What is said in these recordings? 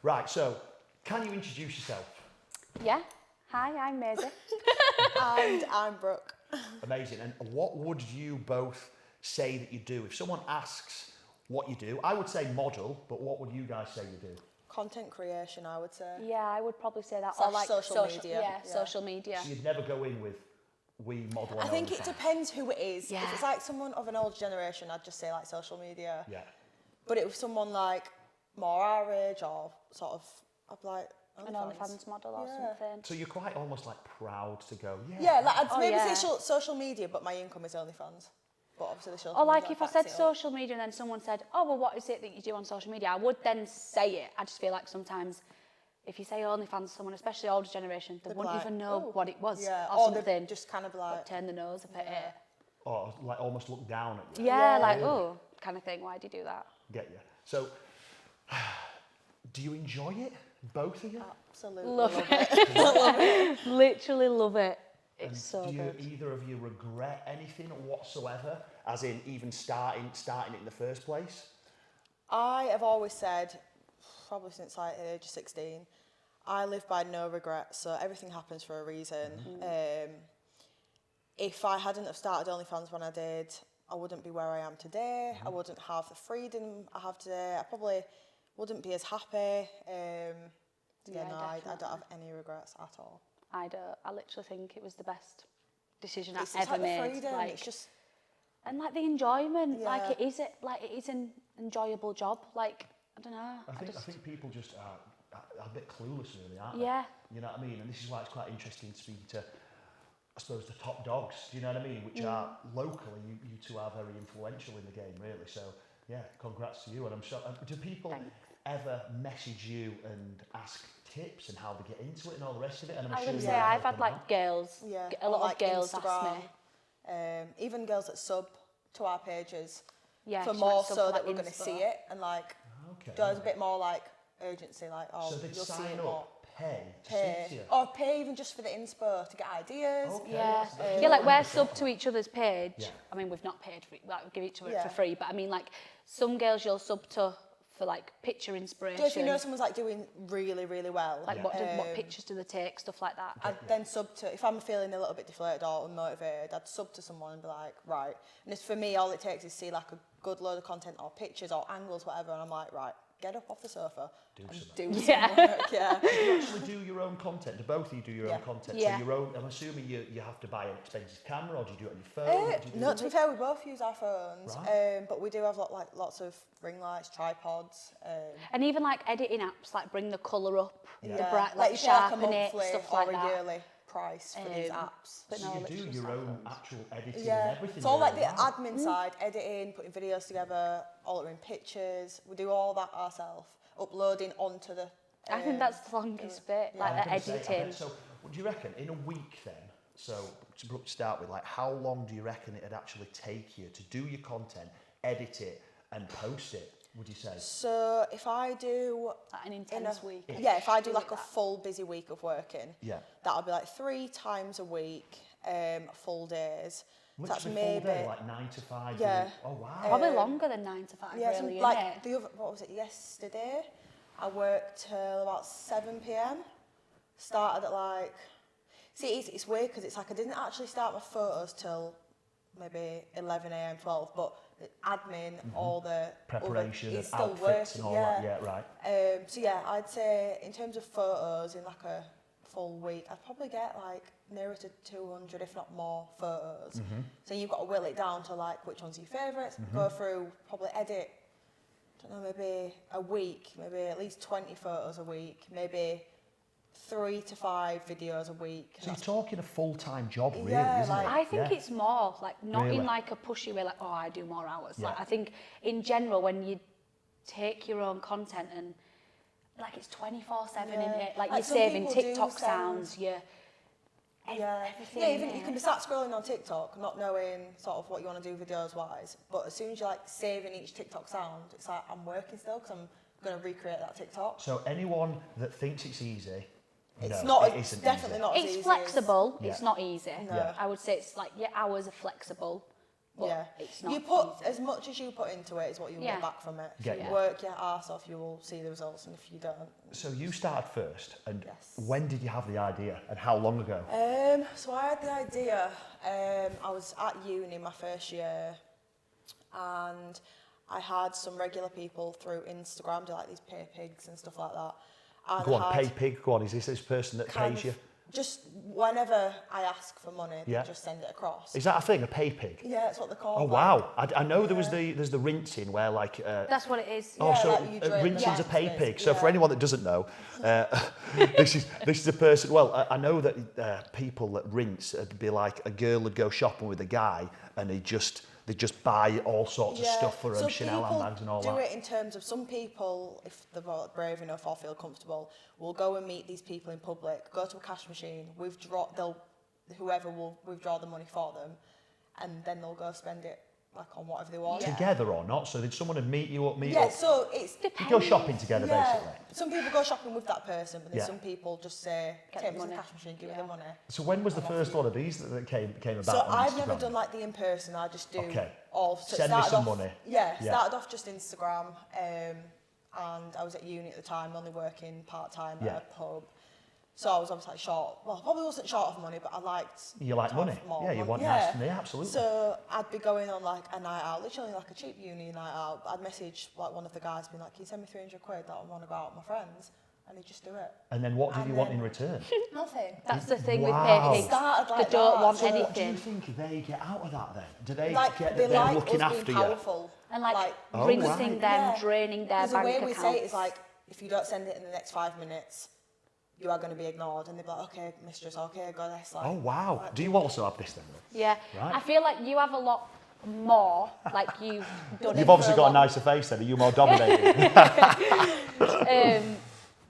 Right, so can you introduce yourself? Yeah. Hi, I'm Maisie. And I'm Brooke. Amazing. And what would you both say that you do? If someone asks what you do, I would say model, but what would you guys say you do? Content creation, I would say. Yeah, I would probably say that. Slash Or like social media. Yeah, social media. So you'd never go in with we model on I think it OnlyFans. depends who it is. Yeah. If it's like someone of an older generation, I'd just say like social media. Yeah. But if somone like more our age or sort of, I'd be like, An OnlyFans model or Yeah. something. So you're quite almost like proud to go, yeah. Yeah, like I'd Oh, maybe yeah. say social media, but my income is OnlyFans. But obviously the social Or media like if I backs said it up. social media and then someone said, oh, well, what is it that you do on social media? I would then say it. I just feel like sometimes if you say OnlyFans to someone, especially older generation, they They'd be wouldn't like, even know "Oh." what it was Yeah, or or they'd something. just kind of Like like, turn the nose up at it. Or like almost look down at you. Yeah, Yeah. like, oh, kind of thing. Why do you do that? Get you. So, do you enjoy it? Both of you? absolutely Love love it. it. Literally love it. It's And so do you, good. either of you regret anything whatsoever, as in even starting it in the first place? I have always said, probably since like the age of 16, I live by no regrets, so everything happens for a reason. If I hadn't have started OnlyFans when I did, I wouldn't be where I am today. I wouldn't have the freedom I have today. I probably wouldn't be as happy. Yeah, I don't definitely. have any regrets at all. I don't. I literally think it was the best decision It's I've ever like made. the freedom. Like, It's just and like the enjoyment. Yeah. Like it is an enjoyable job. Like I don't know. I think people just are a bit clueless, really, aren't Yeah. they? You know what I mean? And this is why it's quite interesting to speak to, I suppose, the top dogs. Do you know what I mean? Which are locally, you two are very influential in the game, really. So yeah, congrats to you. And I'm sure. Do people Thanks. ever message you and ask tips and how they get into it and all the rest of it? And I'm I was gonna assuming say you I've help had them like out. girls, yeah, a on, lot like, of girls Instagram, ask me. even girls that sub to our pages Yeah, for she more might sub so for, that like, we're going to inspo. see it and like Okay. there's a bit more like urgency, like So they'd you'll see sign it more. up, pay to Pay speak to you. or pay even just for the inspo to get ideas. Okay, Yeah, that's yeah, like we're 100%. sub to each other's page. Yeah. I mean, we've not paid for it, like we give each other Yeah. for free. But I mean, like some girls you'll sub to for like picture inspiration. So if you know someone's like doing really, really well, like Yeah. what pictures do they take, stuff like that. I'd then sub to, if I'm feeling a little bit deflated or unmotivated, I'd sub to someone and be like, right. And it's, for me, all it takes is see like a good load of content or pictures or angles, whatever, and I'm like, right, get up off the sofa and do some Yeah. work. Yeah. Do you actually do your own content? Do both of you do your Yeah. own content? Yeah. So your own, I'm assuming you have to buy an expensive camera, or do you do it on your phone? What do you do? No, to be fair, we both use our phones, Right. but we do have lots of ring lights, tripods. And even like editing apps, like bring the colour up, the bright, like like you pay like a sharpen it, monthly stuff or like a that. yearly price for these apps. But So no, you literally do just your our own phones. actual editing Yeah, and everything. it's all like the really, wow. admin side, editing, putting videos together, altering pictures. We do all that ourselves, uploading onto the. I think that's the longest bit, I like was the gonna say, I editing. bet- so, what do you reckon in a week then? So, to Brooke, start with, like, how long do you reckon it'd actually take you to do your content, edit it, and post it? Would you say? So if I do Like an in intense a week. yeah, if I do Do like a that. full busy week of working, Yeah. that'll be like 3 times a week, full days. So that's Literally full maybe day, like 9 to 5. Yeah. Oh wow. Probably longer than 9 to 5, yeah, really, some, like innit? the other, what was it, yesterday? I worked till about 7 p.m. Started at like, see, it's weird because it's like I didn't actually start my photos till maybe 11 a.m, 12, but the admin, all the Preparation other, and it's still outfits working, and all yeah. that. Yeah, right. So yeah, I'd say in terms of photos in like a full week, I'd probably get like nearer to 200, if not more, photos. So you've got to whittle it down to like which ones are your favourites, go through, probably edit, I don't know, maybe a week, maybe at least 20 photos a week, maybe 3 to 5 videos a week. So you're talking a full-time job, really, Yeah, isn't like- it? I think Yeah. it's more, like, not Really? in like a pushy way, like, oh, I do more hours. Yeah. Like, I think in general, when you take your own content and, like, it's 24/7, Yeah. isn't it? Like, Like, you're some saving people do TikTok send- sounds, you're Yeah, everything. yeah. Even you innit? can be sat scrolling on TikTok, not knowing sort of what you want to do videos wise. But as soon as you're like saving each TikTok sound, it's like I'm working still because I'm going to recreate that TikTok. So anyone that thinks it's easy, It's no, not. it It's isn't definitely easy. not as It's easy flexible, Yeah. it's not easy. No. I would say it's like your hours are flexible, But Yeah. it's not You put easy. as much as you put into it is what you will Yeah. get back from it. If Get you you. work your arse off, you will see the results, and if you don't. So you started first, and Yes. when did you have the idea, and how long ago? So I had the idea. I was at uni my first year, and I had some regular people through Instagram do like these pay pigs and stuff like that. And Go on, I pay had pig. Go on, is this person that kind pays you? of just whenever I ask for money, Yeah. they just send it across. Is that a thing, a pay pig? Yeah, that's what they're called. Oh like. wow! I know there's the rinsing where like. That's what it is. Oh, Yeah, so like you drain the rinsing's a bags, pay pig. basically, So for yeah. anyone that doesn't know, this is a person. Well, I know that people that rinse, it'd be like a girl would go shopping with a guy, and they just buy all sorts of stuff for them, So Chanel people handbags and all do that. it in terms of some people, if they're brave enough or feel comfortable, will go and meet these people in public, go to a cash machine, whoever will withdraw the money for them, and then they'll go spend it like on whatever they want. Yeah. Together or not? So did someone would meet you up? Yeah, so it's You go shopping together, basically. Some people go shopping with that person, but then Yeah. some people just say, Get take the me to the money. cash machine, give me Yeah. the money. So when was the first one of these that came about? So on I've never Instagram? done like the in person. I just do Okay. all. So it Send me started some off- money. Yeah, Yeah. started off just Instagram, and I was at uni at the time, only working part time Yeah. at a pub. So I was obviously like short. Well, I probably wasn't short of money, but I liked. You like to have money? more Yeah, you money. want nice money, absolutely. So I'd be going on like a night out, literally like a cheap uni night out. I'd message like one of the guys, being like, "Can you send me 300 quid that I want to go out with my friends?" And he'd just do it. And then what did And you want then- in return? Nothing. That's the thing Wow. with pay pigs. Started like They don't that. want So What do you anything. think they get out of that then? Do they Like get they that they're like looking us after being you? powerful. And like, Oh, rinsing right. them, Yeah. draining their Because the bank way accounts. we say it is like, if you don't send it in the next 5 minutes, you are going to be ignored. And they'll be like, okay, mistress, okay, goddess. Like, Oh wow! like, Do you also have this then? Yeah. Right. I feel like you have a lot more, like you've done it You've for obviously a got a long- nicer face then. Are you more dominating?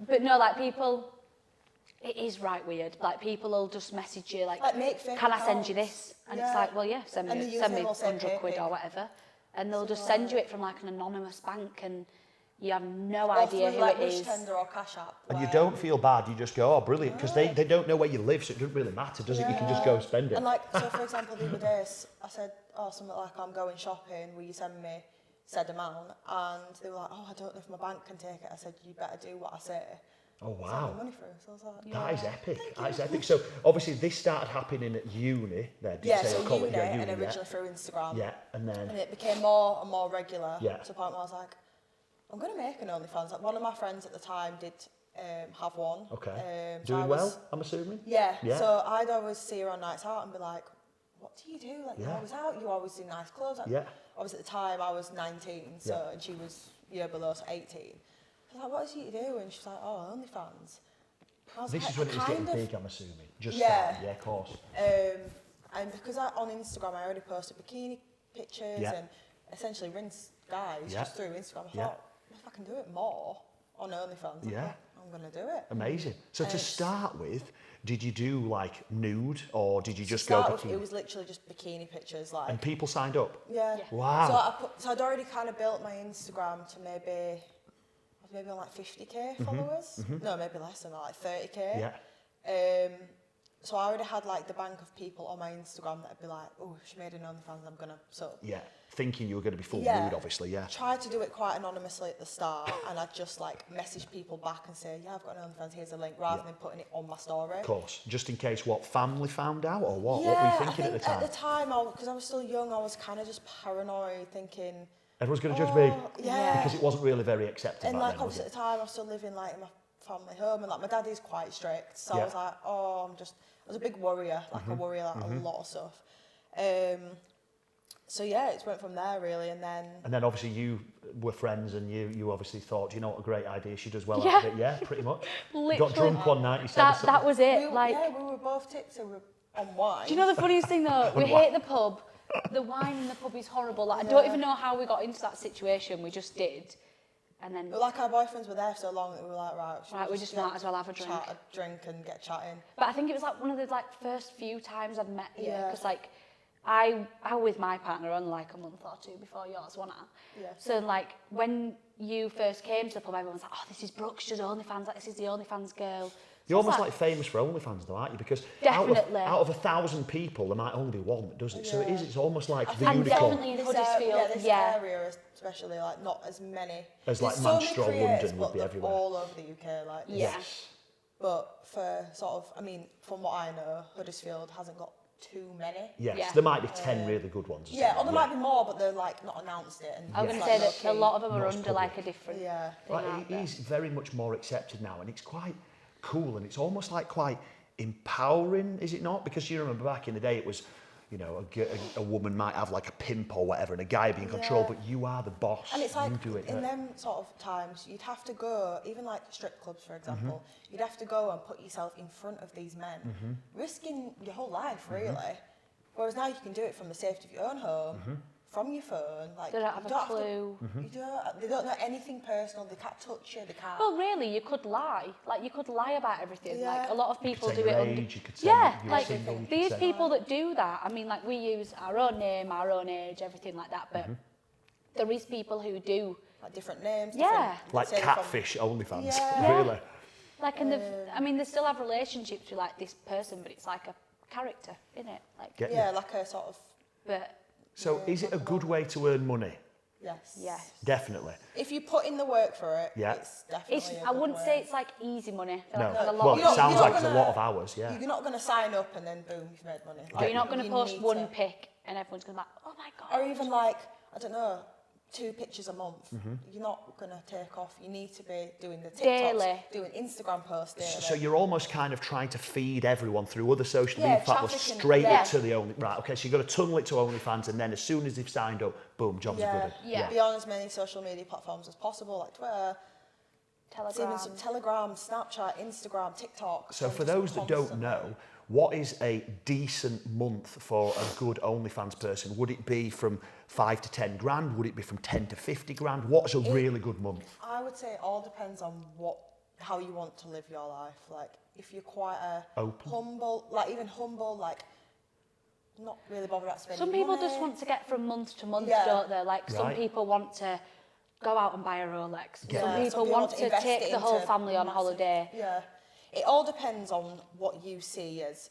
But no, like people, it is right weird. Like people will just message you like, make fake can I send you accounts. this? And Yeah. it's like, well, yeah, send And me the username 100 will say quid or pay whatever. And they'll just Something send you it from like an anonymous bank and you have no or idea through, who like, it Wish is. Tender or Cash App. And you where- don't feel bad. You just go, oh, brilliant, because they don't know where you live, so it doesn't really matter, does it? You can just go spend it. And like, so for example, the other day, I said, oh, something like, I'm going shopping, will you send me said amount? And they were like, oh, I don't know if my bank can take it. I said, you better do what I say. Oh Send wow. me money through. So I was like, That is epic. That is epic. So obviously this started happening at uni. There, did yeah, you say so or college? uni, Yeah, and yeah. originally through Instagram. Yeah, and And then it became more and more regular. Yeah. To the point where I was like, I'm going to make an OnlyFans. Like, one of my friends at the time did have one. okay, So I doing was- well, I'm assuming. Yeah. Yeah. So I'd always see her on nights out and be like, what do you do? Like, you're Yeah. always out, you always in nice clothes. Like, Yeah. Obviously, at the time, I was 19, so, Yeah. and she was a year below, so 18. I was like, what is you to do? And she's like, oh, OnlyFans. I was This like, is when it was kind getting of- big, I'm assuming. Just Yeah. started, yeah, of course. And because on Instagram, I already posted bikini pictures Yeah. and essentially rinse guys Yeah. just through Instagram. I Yeah. thought, if I can do it more on OnlyFans, Yeah. I'm going to do it. Amazing. So to It's- start with, did you do like nude or did you To just go start with, bikini? it was literally just bikini pictures, like. And people signed up? Yeah. Yeah. Wow. So I'd already kind of built my Instagram to maybe on like 50k followers. No, maybe less than that, like 30k. Yeah. So I already had like the bank of people on my Instagram that'd be like, oh, if she made an OnlyFans, I'm gonna sub. Yeah. Thinking you were going to be full Yeah. nude, obviously, yeah. Tried to do it quite anonymously at the start, and I'd just like message people back and say, yeah, I've got an OnlyFans, here's a link, rather than putting it on my story. Of course. Just in case what, family found out or what? Yeah, What were you I thinking think at the time? At the time, because I was still young, I was kind of just paranoid, thinking, Everyone's going to judge me. yeah. Because it wasn't really very accepted And back like then, was obviously it? at the time I was still living like in my family home, and like my dad is quite strict, so Yeah. I was like, oh, I was a big worrier, like I worry like a lot of stuff. So yeah, it went from there really, and then And then obviously you were friends and you obviously thought, you know what a great idea, she does well Yeah. out of it. Yeah, pretty much. Literally. Got drunk one night, you said. That was it. we, Like, yeah, we were both tipsy on wine. do you know the funniest thing though? We hate the pub. The wine in the pub is horrible. Like, I don't even know how we got into that situation. We just did. And then, But like our boyfriends were there so long that we were like, right, we just might as well have a drink. Chat, a drink and get chatting. But I think it was like one of the like first few times I'd met you, Yeah. because like I was with my partner only like a month or two before yours, wasn't I? Yeah. So like when you first came to the pub, everyone was like, oh, this is Brooke, she does OnlyFans, like this is the OnlyFans girl. You're almost like famous for OnlyFans, though, aren't you? Because Definitely. out of 1,000 people, there might only be one that does it. So it's almost like the And unicorn. definitely in Huddersfield, this area especially, like not as many. As like There's so many Manchester or creators, London would be but everywhere. all over the UK, like this. Yes. But for sort of, I mean, from what I know, Huddersfield hasn't got too many. Yes, Yeah. there might be 10 really good ones. Yeah, or there might be more, but they're like not announced it. And I was it's going to like say that a lot of them are Not as under like a public. different Yeah. thing. Like, aren't it they? is very much more accepted now, and it's quite cool, and it's almost like quite empowering, is it not? Because you remember back in the day, it was, you know, a woman might have like a pimp or whatever, and a guy be in control, Yeah. but you are the boss. And it's like, you do it. in them sort of times, you'd have to go, even like strip clubs, for example, Mm-hmm. you'd have to go and put yourself in front of these men, risking your whole life, really. Mm-hmm. Whereas now you can do it from the safety of your own home, from your phone. Like, They don't have you a have to- clue. they don't know anything personal, they can't touch you, they can't. Well, really, you could lie. Like, you could lie about everything. Yeah. Like, a lot of people say do your it under... age, you could say Yeah, you're like, single, you could these say- people that do that, I mean, like, we use our own name, our own age, everything like that, but there is people who do... Like different names. Yeah. different- Like say they're from- catfish OnlyFans, Yeah. really. Like, and I mean, they still have relationships with, like, this person, but it's like a character, isn't it? Like, Get Yeah, me? like a sort of, but, So is it a good way to earn money? yes. yes. Definitely. If you put in the work for it, Yeah. it's definitely It's, a I good wouldn't way. say it's like easy money. I feel No. like there's a lot Well, of it You're sounds not like it's a gonna- lot of hours, yeah. You're not going to sign up and then boom, you've made money. But you're not going to you post need one to- pic and everyone's going to be like, oh my God. Or even like, I don't know, 2 pictures a month. Mm-hmm. You're not going to take off. You need to be doing the TikToks, Daily. doing Instagram posts daily. So you're almost kind of trying to feed everyone through other social Yeah, media platforms trafficking, straight yeah. to the Only. Right, okay, so you've got to tunnel it to OnlyFans, and then as soon as they've signed up, boom, jobs are good. Yeah. Be on as many social media platforms as possible, like Twitter, Telegram. even some Telegram, Snapchat, Instagram, TikTok. So and for just those that don't constantly. know, what is a decent month for a good OnlyFans person? Would it be from 5 to 10 grand? Would it be from 10 to 50 grand? What's a really good month? I would say it all depends on how you want to live your life. Like, if you're quite a Open. humble, like not really bothered about spending Some people money. just want to get from month to month, Yeah. don't they? Like, some Right. people want to go out and buy a Rolex. Yeah. Some people want to invest take it the whole into family on massive- holiday. Yeah. It all depends on what you see as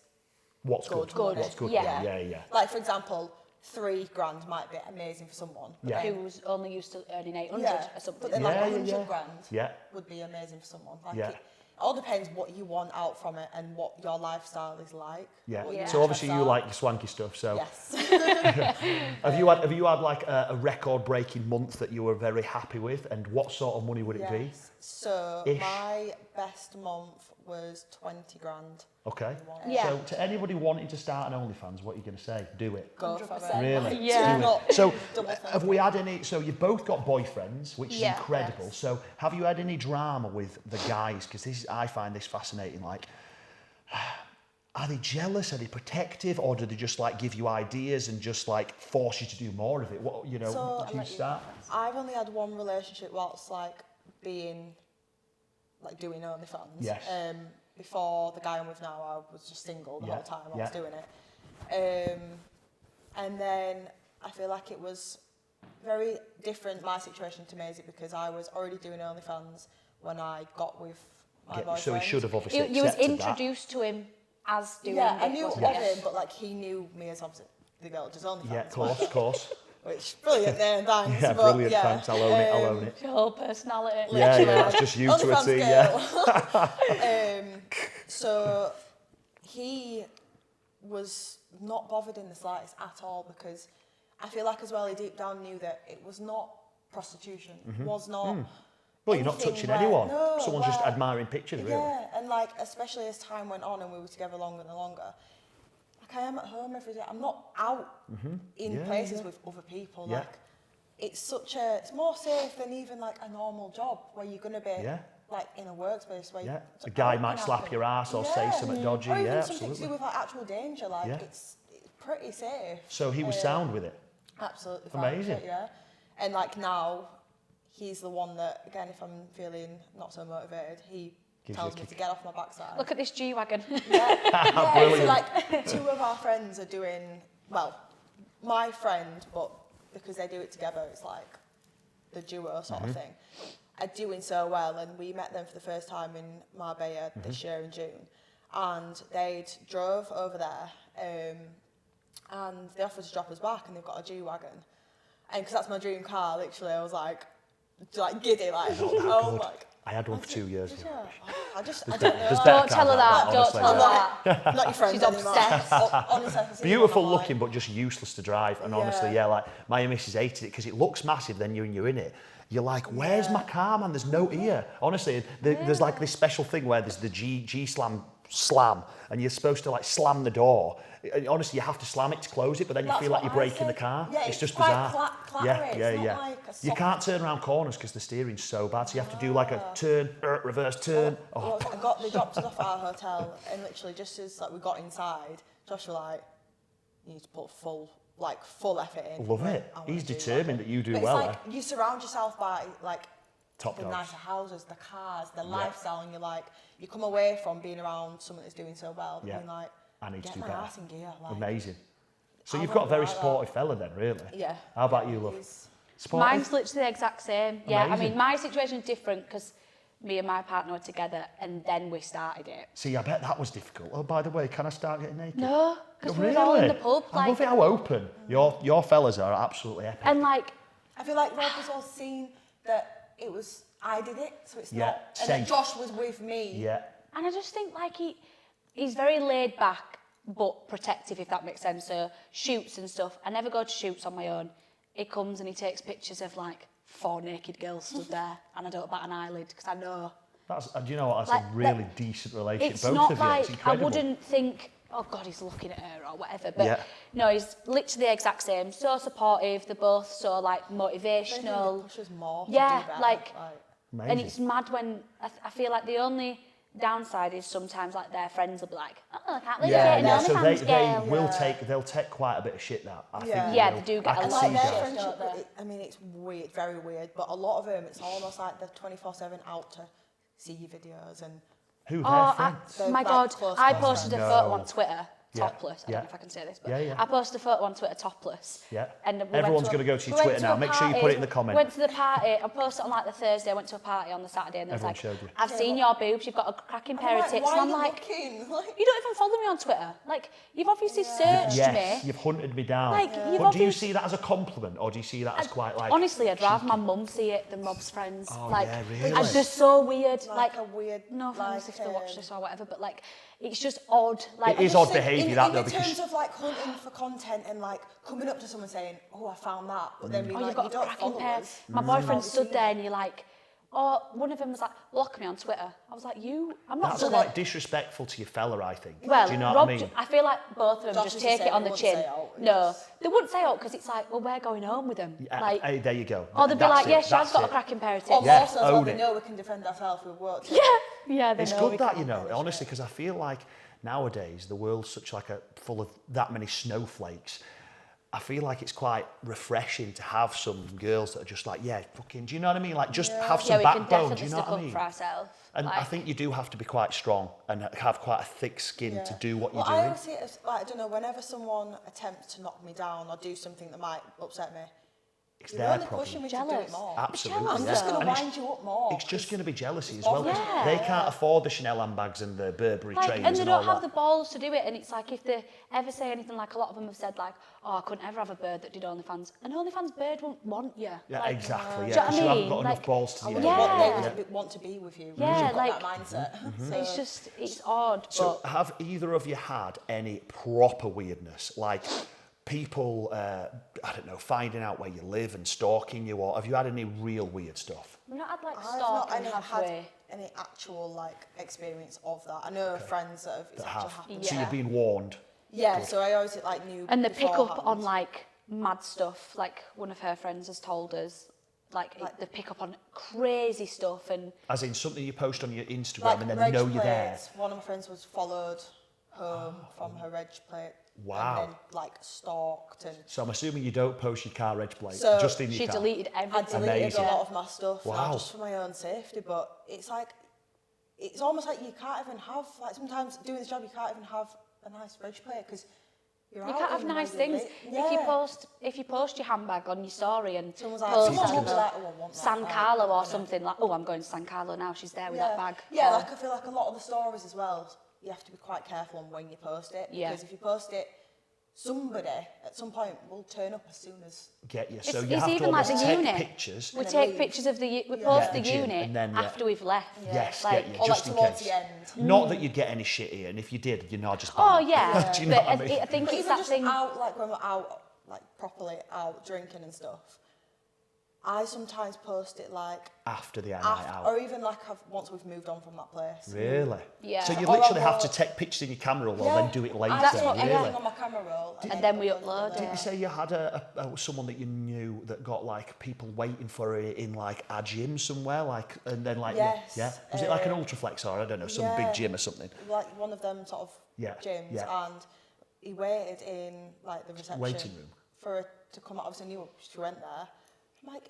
What's good? Good. What's good? Yeah. Yeah. like, for example, 3 grand might be amazing for someone. but Yeah. then- Who's only used to earning 800 yeah, or something. but then Yeah, like yeah, 100 yeah. grand Yeah. would be amazing for someone. Like, Yeah. it all depends what you want out from it and what your lifestyle is like. Yeah. what your So obviously you interests are. like the swanky stuff. So Yes. have you had like a record-breaking month that you were very happy with, and what sort of money would it be? Yes. So Ish. my best month was 20 grand. Okay. Yeah. So to anybody wanting to start an OnlyFans, what are you going to say? Do it. Go for 100%. it. Really? Like, Yeah. do not So double think have we had any? So you've both got boyfriends, which is Yeah. incredible. Yes. So have you had any drama with the guys? Because I find this fascinating. Like, are they jealous? Are they protective, or do they just like give you ideas and just like force you to do more of it? What you know? So, do you start? I've only had one relationship whilst like being like doing OnlyFans. Yes. Before the guy I'm with now, I was just single the Yeah, whole time I yeah. was doing it. And then I feel like it was very different, my situation to Maisie, because I was already doing OnlyFans when I got with my boyfriend. So he should have obviously You was accepted that. introduced to him as doing Yeah, I it, knew of wasn't him, but like he knew me as obviously the girl that does OnlyFans. Yeah, of course. Which, brilliant there, thanks. Yeah, but, brilliant. yeah, Thanks. I'll own it. I'll own it. Your whole personality. Yeah, literally. that's just you to a OnlyFans T. girl. Yeah. So he was not bothered in the slightest at all, because I feel like as well he deep down knew that it was not prostitution, was not. Well, you're not anything touching where- anyone. no, Someone's just where- admiring pictures, really. Yeah, and like especially as time went on and we were together longer and longer. Like, I am at home every day. I'm not out in Yeah, places yeah. with other people. Yeah. Like, it's more safe than even like a normal job where you're gonna be Yeah. like in a workspace where Yeah. it's A guy out might and slap happen. your ass or say Yeah. something dodgy. Or even Yeah, something to absolutely. do with like actual danger. Like Yeah. it's pretty safe. So he was sound with it. Absolutely fine. with Amazing. it, yeah. And like now, he's the one that, again, if I'm feeling not so motivated, he Gives tells you a me to kick. get off my backside. Look at this G-Wagon. Yeah, Brilliant. so like 2 of our friends are doing, well, my friend, but because they do it together, it's like the duo sort of thing. are doing so well, and we met them for the first time in Marbella this year in June, and they'd drove over there, and they offered to drop us back, and they've got a G-Wagon, and because that's my dream car, literally, I was like giddy, like, oh my. I had one for 2 years. Did you? I don't know. Don't tell her that. Don't tell her that. Not your friend She's anymore. obsessed. Honestly, I can see Beautiful it on my looking, but just useless to drive. And Yeah. honestly, like my missus hated it because it looks massive. Then you're in it. You're like, where's my car, man? There's no ear. Honestly, there's like this special thing where there's the G slam, and you're supposed to like slam the door. And honestly, you have to slam it to close it, but then you That's feel like what you're I breaking the said. car. Yeah, it's just quite bizarre. clattery. It's not like a You soft- can't turn around corners because the steering's so bad. So you have to do like a turn, reverse turn. Well, they dropped us off at our hotel, and literally just as like we got inside, Josh was like, "You need to put full effort in." Love Like, it. I wanna He's do determined that you do But well. It's like you surround yourself by like Top the dogs. nicer houses, the cars, the lifestyle, and you're like, you come away from being around someone that's doing so well, Yeah. being like, I need to get do my better. ass in gear. Like, Amazing. So I you've got a wouldn't very like that. supportive fella then, really. Yeah. How about you, love? He's- Supportive? Mine's literally the exact same. Yeah, I Amazing. mean, my situation is different because me and my partner were together and then we started it. See, I bet that was difficult. Oh, by the way, can I start getting naked? No, because Oh, we were all in really? the pub. I love it how open. Your fellas are absolutely epic. And like, I feel like Rob was all seen that it was I did it, so it's Yeah, not. And safe. that Josh was with me. Yeah. and I just think like he's very laid back but protective, if that makes sense. So shoots and stuff. I never go to shoots on my own. He comes and he takes pictures of like 4 naked girls stood there, and I don't bat an eyelid because I know. Do you know what? That's Like, a really decent relationship. It's Both not of you. like It's I incredible. wouldn't think, oh God, he's looking at her or whatever. But Yeah. no, he's literally the exact same. So supportive. They're both so like Anything motivational. that pushes more. Yeah, to do better. like- Amazing. And it's mad when I feel like the only downside is sometimes like their friends will be like, oh, I can't believe yeah, you're yeah. getting So OnlyFans girl. will they'll take quite a bit of shit. That I think. Yeah. Yeah, will. they do get I a can lot see of their that. shit. friendship, don't they? I mean, it's weird, very weird. But a lot of them, it's almost like they're 24/7 out to see your videos and. Who? Oh, Their I, friends? They're my like God, close I friends. posted a No. photo on Twitter, Yeah, topless. I yeah. don't know if I can say this, but Yeah, yeah. I posted a photo on Twitter, topless. Yeah. And we Everyone's went gonna go to your we went Twitter to a now. Make sure you put party, it in the comment. Went to the party. I posted it on like the Thursday. I went to a party on the Saturday, and there's Everyone like, showed you. I've seen your boobs. You've got a cracking pair of tits. Why And are I'm you like, looking? Like, you don't even follow me on Twitter. Like, you've obviously searched Yes, me. you've hunted me down. Like, you've but do you obviously- see that as a compliment, or do you see that as quite like? Honestly, I'd rather my mum see it than Rob's friends. Oh, like, yeah, really? and they're so weird. like a weird. no offense like, if they watch this or whatever, but like, it's just odd. Like, It is I odd just think behaviour, that, though, in because- terms of like hunting for content and like coming up to someone saying, "Oh, I found that," but then being Oh, you've like, got "You a don't cracking follow pair. us." My boyfriend stood there and you're like, oh, one of them was like, block me on Twitter. I was like, I'm not That's gonna. quite disrespectful to your fella, I think. Well, do you know Rob, what I mean? I feel like both of them Josh just is the take same, it on they the wouldn't chin. say out, No, it's- they wouldn't say out because it's like, well, we're going home with them. Like, Hey, there you go. or they'd be That's like, it, yeah, she has that's got a it. cracking pair of Or tits. Yeah, more so, as well, own we it. know we can defend ourselves with work. Yeah, they It's know good we that, can. you know, honestly, because I feel like nowadays the world's such like full of that many snowflakes. I feel like it's quite refreshing to have some girls that are just like, yeah, fucking, do you know what I mean? Like, just have Yeah, some we can backbone, do definitely you know stick what I up mean? for ourselves. And I Like, think you do have to be quite strong and have quite a thick skin to do what Well, you're I doing. always see it as, like, I don't know, whenever someone attempts to knock me down or do something that might upset me, It's you're their only problem. pushing me to do Jealous. it more. Absolutely. I'm yeah. just going And to it's- wind you up more. It's just going to be jealousy as It's well. 'Cause obvious. they Yeah. can't afford the Chanel handbags and the Burberry like, trainers and they and all don't have that. the balls to do it. And it's like, if they ever say anything, like a lot of them have said, like, oh, I couldn't ever have a bird that did OnlyFans. An OnlyFans bird won't want you. Yeah, like, exactly. do Yeah, you know what 'cause I you haven't mean? got enough Like, balls to I do would it. want Yeah. they would want to be with you. Yeah, You've got like- that mindset. So it's just, it's odd. So, but have either of you had any proper weirdness, like people, I don't know, finding out where you live and stalking you, or have you had any real weird stuff? we've not had like I've not stalking had halfway. any actual like experience of that. I know friends that have, it's That actually have. happened. So Yeah. you've been warned. Yeah, so I always like knew. And they pick up beforehand. on like mad stuff, like one of her friends has told us. Like they pick up on crazy stuff and As in something you post on your Instagram like and then reg know you're there. plates. One of my friends was followed home from her reg plate. Wow. And then like stalked and. So I'm assuming you don't post your car reg plate, So just in your she car. deleted I everything. deleted Amazing. a lot of my stuff Wow. just for my own safety, but it's like, it's almost like you can't even have, like sometimes doing this job you can't even have a nice reg plate because you're You out can't have even though nice you're things. late. If you post your handbag on your story and Someone's like, post, someone I will don't be know, like, oh, I want that. San like, Carlo I'm or gonna- something like, oh, I'm going to San Carlo now. She's there with that bag. Yeah, Or- like I feel like a lot of the stories as well, you have to be quite careful on when you post it. Yeah. Because if you post it, somebody at some point will turn up as soon as. Get you. So It's you have to even like almost the take unit. pictures. We And then take leave. pictures of we Yeah. post Yeah, the the gym, unit and then, after we've left. Yes, Like, get you. Or Just like in towards case. the end. Not that you'd get any shit here, and if you did, you're not just. Oh banned. yeah, Do you know but what I mean? I think But it's even that just thing. out, like when we're out, like properly out drinking and stuff, I sometimes post it like After the night after, out. or even like once we've moved on from that place. Really? Yeah. So you Or literally I'll have to go- take pictures in your camera roll Yeah. and then do it later. I take Really? everything on my camera roll. And then we upload it. Did you say you had someone that you knew that got like people waiting for it in like a gym somewhere, like, and then like Yes, yeah, was it like an Ultraflex or I don't know, some big yeah. gym or something? Like one of them sort of Yeah, gyms, yeah. and he waited in like the reception Waiting room. for her to come out. Obviously, knew she went there. I'm like,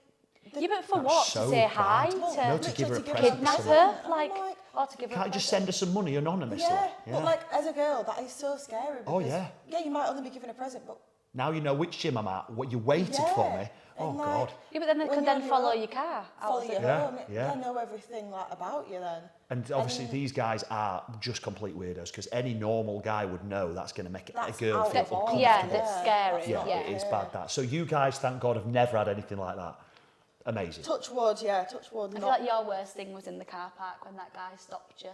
Yeah, but for That's what? so To say hi? bad. To No, to give her a literally present. kidnap or her? something. Like, I'm like, or to give her Can't a you just present? send her some money anonymously? yeah, but like as a girl, that is so scary. Oh, Because, yeah. Yeah, you might only be given a present, but Now you know which gym I'm at, what you waited for me. Oh and, God. like, Yeah, but then they when could you're then on follow own, your car. out follow of you it. Yeah, home. yeah. They know everything like about you then. And obviously these guys are just complete weirdos because any normal guy would know that's going to make a That's girl out feel of order. uncomfortable. Yeah, that's scary. Yeah, Yeah. it is bad that. So you guys, thank God, have never had anything like that. Amazing. Touch wood, yeah, touch wood. I feel like your worst thing was in the car park when that guy stopped you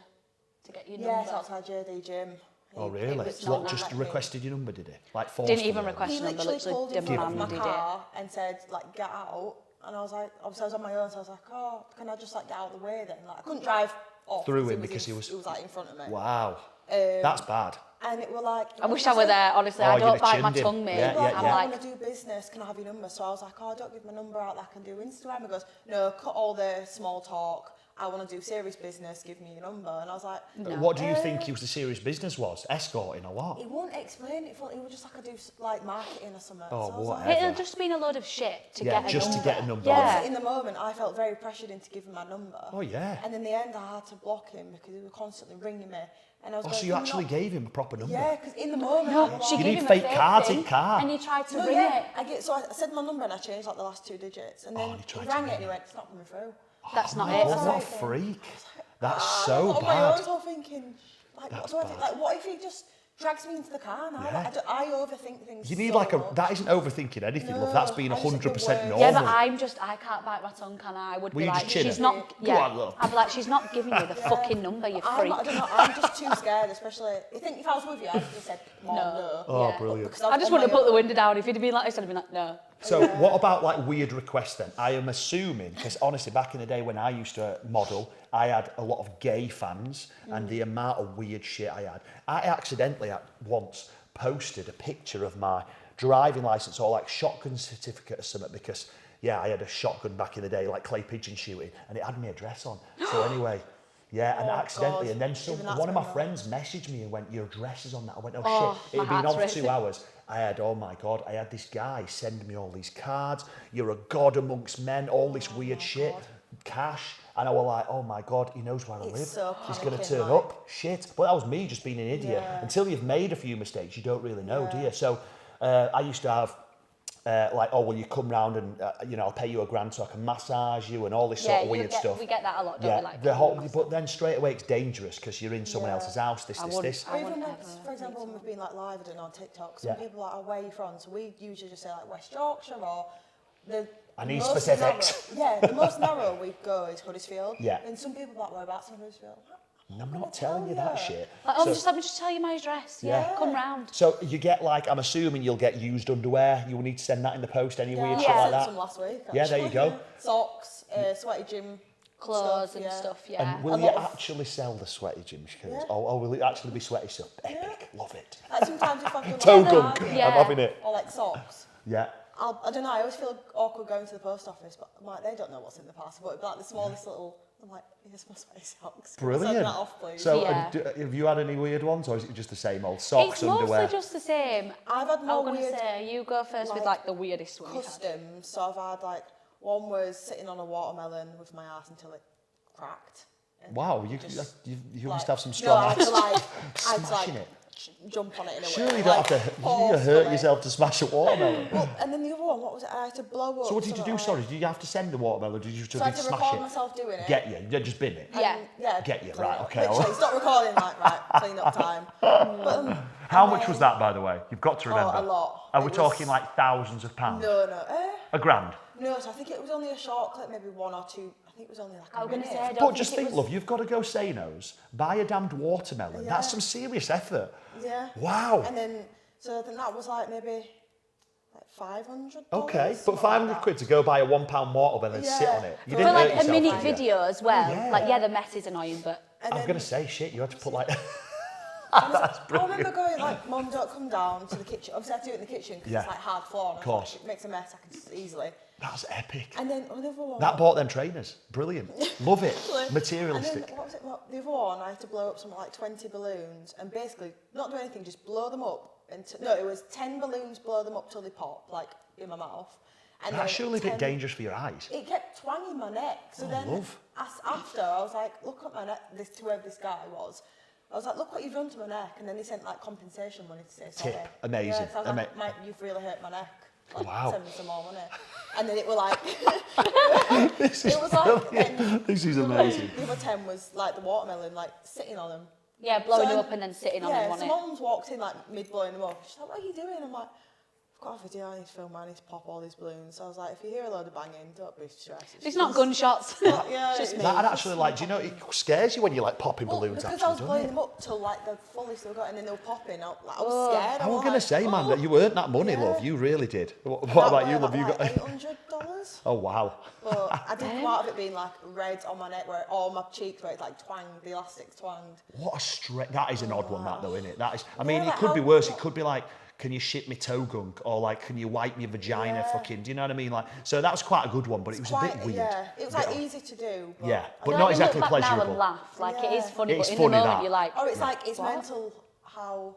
to get your Yes, number. outside JD gym. Oh He- really? was What, not just like me. requested your number, did he? Like Didn't even forcefully? request He your number, literally literally pulled in front of my demanded it. car and said, like, get out. And I was like, obviously I was on my own, so I was like, oh, can I just like get out of the way then? Like, I couldn't drive off Through him because he was- he was like in front of me. Wow. That's bad. And it were like, I wish I were there, honestly. Oh, I you'd don't have bite my chinned him. tongue, mate. Yeah, yeah, I'm yeah. I like, want to do business, can I have your number? So I was like, oh, don't give my number out, like I can do Instagram. He goes, no, cut all the small talk. I want to do serious business, give me your number. And I was like, no. What do you think he was the serious business was? Escorting or what? he wouldn't explain it. He was just like, I do like marketing or something. Oh, so I was whatever. like, It'll just been a load of shit to Yeah, get a just number. to get a number. Yeah. Obviously, in the moment, I felt very pressured into giving my number. Oh yeah. And in the end, I had to block him because he was constantly ringing me. And I was Oh, going, so you "Can actually not-" gave him a proper number? Yeah, because in the moment, No, I was she You like, need gave him fake a fake cards in thing, car. and he tried to no, ring yeah. it. So I said my number and I changed like the last 2 digits. And then and he tried he to rang ring it and he it. went, it's not coming through. That's not Oh, it. what a like- freak. That's I so got on my own, bad. so thinking, like, That's what do I do? bad. Like, what if he just drags me into the car now? Yeah. Like, I overthink things. You need so like a, much. that isn't overthinking anything, love. No, That's being I just think the 100% worst. normal. Yeah, but I can't bite my tongue, can I? I would Will be you like, just chin she's her? not, Go yeah. on, love. I'd be like, she's not giving you the fucking number, you freak. I don't know, I'm just too scared, especially, I think if I was with you, I'd have said, Mom, no. Oh, Yeah. brilliant. Because I just on want to my put the own. window down. If he'd have been like this, I'd have been like, no. So what about like weird requests then? I am assuming, because honestly, back in the day when I used to model, I had a lot of gay fans and the amount of weird shit I had. I accidentally once posted a picture of my driving licence or like shotgun certificate or something because, yeah, I had a shotgun back in the day, like clay pigeon shooting, and it had my address on. So anyway, yeah, and Oh, accidentally, God. and then Even that's one of my been friends messaged me and went, your address is on that. I went, oh, Oh, shit. It my had been on heart's for 2 racing. hours. I had, oh my God, I had this guy send me all these cards. You're a god amongst men, all this weird shit, cash. And I was like, oh my God, he knows where I live. so He's going to panicking, turn like- up. Shit. But that was me just being an idiot. Yeah. Until you've made a few mistakes, you don't really know, do Yeah. you? So I used to have, like, oh, will you come round and, you know, I'll pay you $1,000 so I can massage you and all this sort of weird stuff. We get that a lot, don't we? Like, the whole, but then straight away it's dangerous because you're in someone Yeah. else's house, this. I Or wouldn't Even ever when, for example, when we've been like live, I don't know, on TikTok, some Yeah. people are like, oh, where are you from? So we usually just say like West Yorkshire or the I need most specifics. narrow- yeah, the most narrow we go is Huddersfield. Yeah. And some people are like, whereabouts in Huddersfield? I'm not telling you that shit. Like, oh, So- just let me just tell you my address. Yeah, Yeah. come round. So you get like, I'm assuming you'll get used underwear. You will need to send that in the post, any weird shit I like sent that. some last week. Yeah, there you actually. go. Socks, sweaty gym Clothes stuff, and yeah. stuff, yeah. And will A you lot of- actually sell the sweaty gym shoes? Yeah. Oh, will it actually be sweaty stuff? Epic, love it. Like sometimes if I've done Toe like gunk, that, Yeah. I'm having it. or like socks. Yeah. I don't know, I always feel awkward going to the post office, but I'm like, they don't know what's in the parcel. But it'd be like the smallest little, I'm like, here's my sweaty socks. Can you Brilliant. Send that off, please. So Yeah. have you had any weird ones or is it just the same old socks, It's underwear? mostly just the same. I've had I'm more going to weird say, you go first with like, like the weirdest one you've had. customs. So I've had like, one was sitting on a watermelon with my ass until it cracked. And Wow, you just, must like- have some No, strong I had to ass. like, I had to like Smashing it. jump on it in a way. Surely you don't have to hurt yourself to smash a watermelon. Well, and then the other one, what was it? I had to blow up. So what did you do? like- Sorry, did you have to send the watermelon, or did you just So I had to smash record it? myself doing it. Get you? Yeah, just bin it. Yeah. Yeah. Get you, clean right, up. okay. Literally, stop recording, clean up time. But, How much was that, by the way? You've got to remember. a lot. Are we It talking was- like thousands of pounds? No. A grand? No, so I think it was only a short clip, maybe 1 or 2. I think it was only like I a was going minute. to say, I don't But think just it think, was... love, you've got to go Sano's, buy a damned watermelon. Yeah. That's some serious effort. Yeah. Wow. And then, so I think that was like maybe like $500. Okay, but something 500 like that. quid to go buy a £1 watermelon and sit Yeah. on it. You For didn't For hurt like a yourself, minute did you? video as well. Yeah. Like, yeah, the mess is annoying, but... And I'm then- going to say, shit, you had to put like... I remember going like, Mum, don't come down to the kitchen. Obviously, I had to do it in the kitchen because Yeah. it's like hard floor. And Of course. Like, it makes a mess. I can just easily. That's epic. And then another one. That bought them trainers. Brilliant. Love it. And Materialistic. then, what was it? The other one, I had to blow up something like 20 balloons and basically not do anything, just blow them up. No, it was 10 balloons, blow them up till they pop, like in my mouth. And That's then surely a bit 10 dangerous for your eyes. It kept twanging my neck. So Oh, then love. after, I was like, look at my neck, to whoever this guy was. I was like, look what you've done to my neck. And then he sent like compensation money to say sorry. Tip. Amazing. Yeah, so I was like, Mate, you've really hurt my neck. Like, Wow. Send me some more money. And then it was like, This is it was like, brilliant. then This is the other- amazing. The other 10 was like the watermelon, like sitting on them. Yeah, blowing So them I'm- up and then sitting on Yeah, them on so it. Mum's walked in like mid blowing them up. She's like, what are you doing? I'm like, I've got a video, I need to film, I need to pop all these balloons. So I was like, if you hear a load of banging, don't be stressed. It's not gunshots. Yeah, Just it's me. That actually, like, do you know, it scares you when you're like popping balloons, because actually, I was doesn't blowing it? them up till like the fullest they got, and then they were popping. I was Oh. scared. I was was going to say, man, that you earned that money, Yeah. love. You really did. What about you, love? You got... $800. Oh, wow. But I did come out of it being like red on my neck, where all my cheeks where it's like twanged, the elastic twanged. What a stretch. That is an odd one, that, though, isn't it? That is. I mean, Yeah, it could be how- worse. It could be like, can you shit me toe gunk? Or like, can you wipe your vagina Yeah. fucking... Do you know what I mean? Like, so that was quite a good one, but it was a bit weird. Yeah, it was A bit like odd. easy to do. But Yeah, I but don't not You exactly look back now pleasurable. and laugh. Like, it is Yeah. funny, It's but in funny, the moment, that. you're like... Or it's like, it's what? mental how